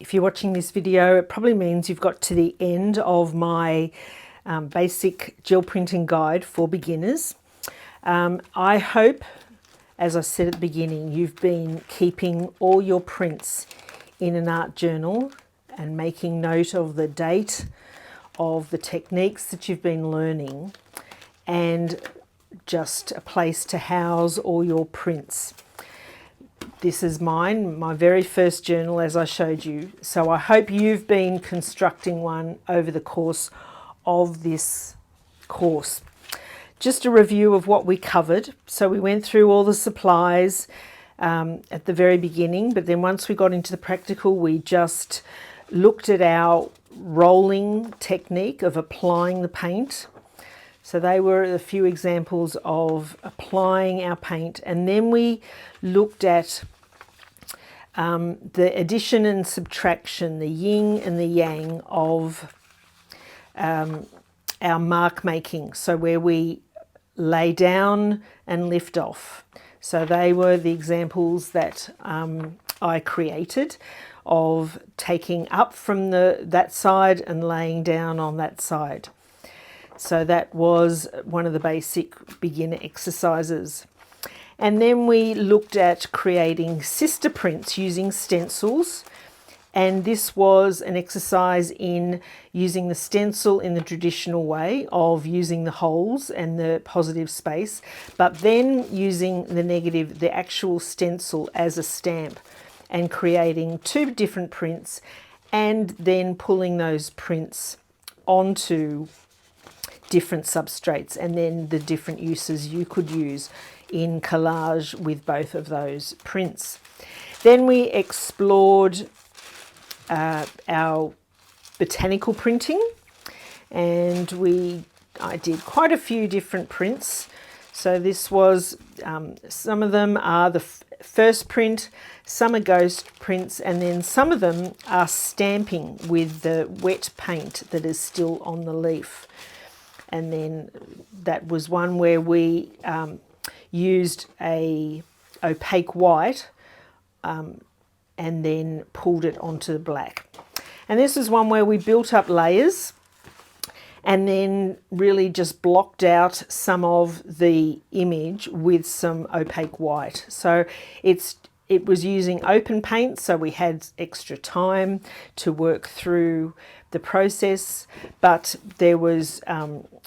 If you're watching this video, it probably means you've got to the end of my basic gel printing guide for beginners. I hope, as I said at the beginning, you've been keeping all your prints in an art journal and making note of the date of the techniques that you've been learning, and just a place to house all your prints. This is mine, my very first journal, as I showed you. So I hope you've been constructing one over the course of this course. Just a review of what we covered. So we went through all the supplies at the very beginning, but then once we got into the practical, we just looked at our rolling technique of applying the paint. So they were a few examples of applying our paint, and then we looked at the addition and subtraction, the yin and the yang of our mark making, so where we lay down and lift off. So they were the examples that I created of taking up from that side and laying down on that side. So that was one of the basic beginner exercises. And then we looked at creating sister prints using stencils. And this was an exercise in using the stencil in the traditional way of using the holes and the positive space, but then using the negative, the actual stencil as a stamp, and creating two different prints, and then pulling those prints onto different substrates, and then the different uses you could use in collage with both of those prints. Then we explored our botanical printing, and I did quite a few different prints. So this was, some of them are the first print, some are ghost prints, and then some of them are stamping with the wet paint that is still on the leaf. And then that was one where we used a opaque white and then pulled it onto the black. And this is one where we built up layers and then really just blocked out some of the image with some opaque white. So it was using open paint, so we had extra time to work through the process, but there was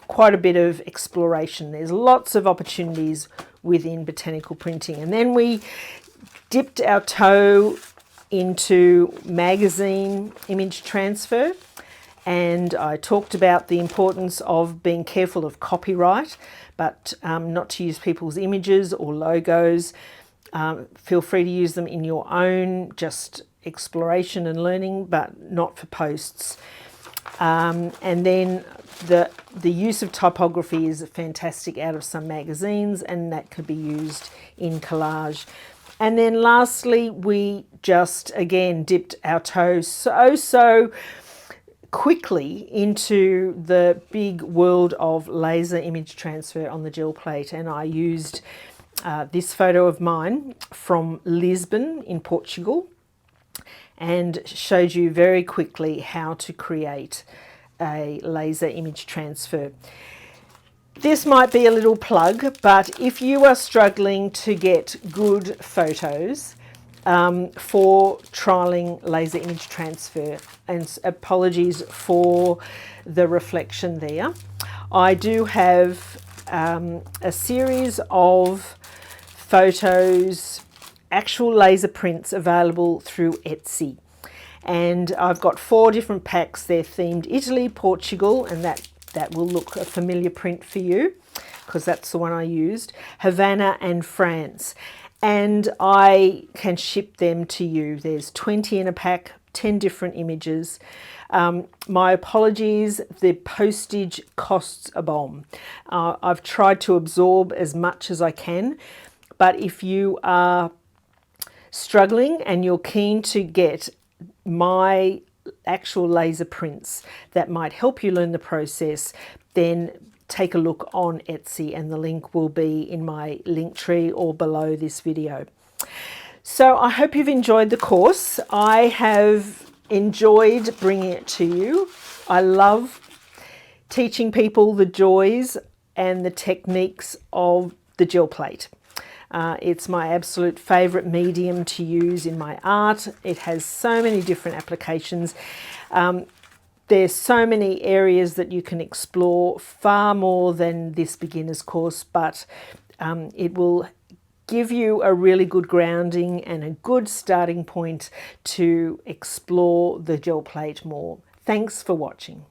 quite a bit of exploration. There's lots of opportunities within botanical printing. And then we dipped our toe into magazine image transfer, and I talked about the importance of being careful of copyright, but not to use people's images or logos. Feel free to use them in your own, just exploration and learning, but not for posts. And then the use of typography is fantastic out of some magazines, and that could be used in collage. And then lastly, we just again dipped our toes so quickly into the big world of laser image transfer on the gel plate, and I used this photo of mine from Lisbon in Portugal, and showed you very quickly how to create a laser image transfer. This might be a little plug, but if you are struggling to get good photos for trialing laser image transfer, and apologies for the reflection there, I do have a series of photos, actual laser prints available through Etsy. And I've got 4 different packs. They're themed Italy, Portugal, and that will look a familiar print for you because that's the one I used, Havana and France. And I can ship them to you. There's 20 in a pack, 10 different images. My apologies, the postage costs a bomb. I've tried to absorb as much as I can, but if you are struggling and you're keen to get my actual laser prints that might help you learn the process, then take a look on Etsy, and the link will be in my link tree or below this video. So I hope you've enjoyed the course. I have enjoyed bringing it to you. I love teaching people the joys and the techniques of the gel plate. It's my absolute favourite medium to use in my art. It has so many different applications. There's so many areas that you can explore, far more than this beginner's course, but it will give you a really good grounding and a good starting point to explore the gel plate more. Thanks for watching.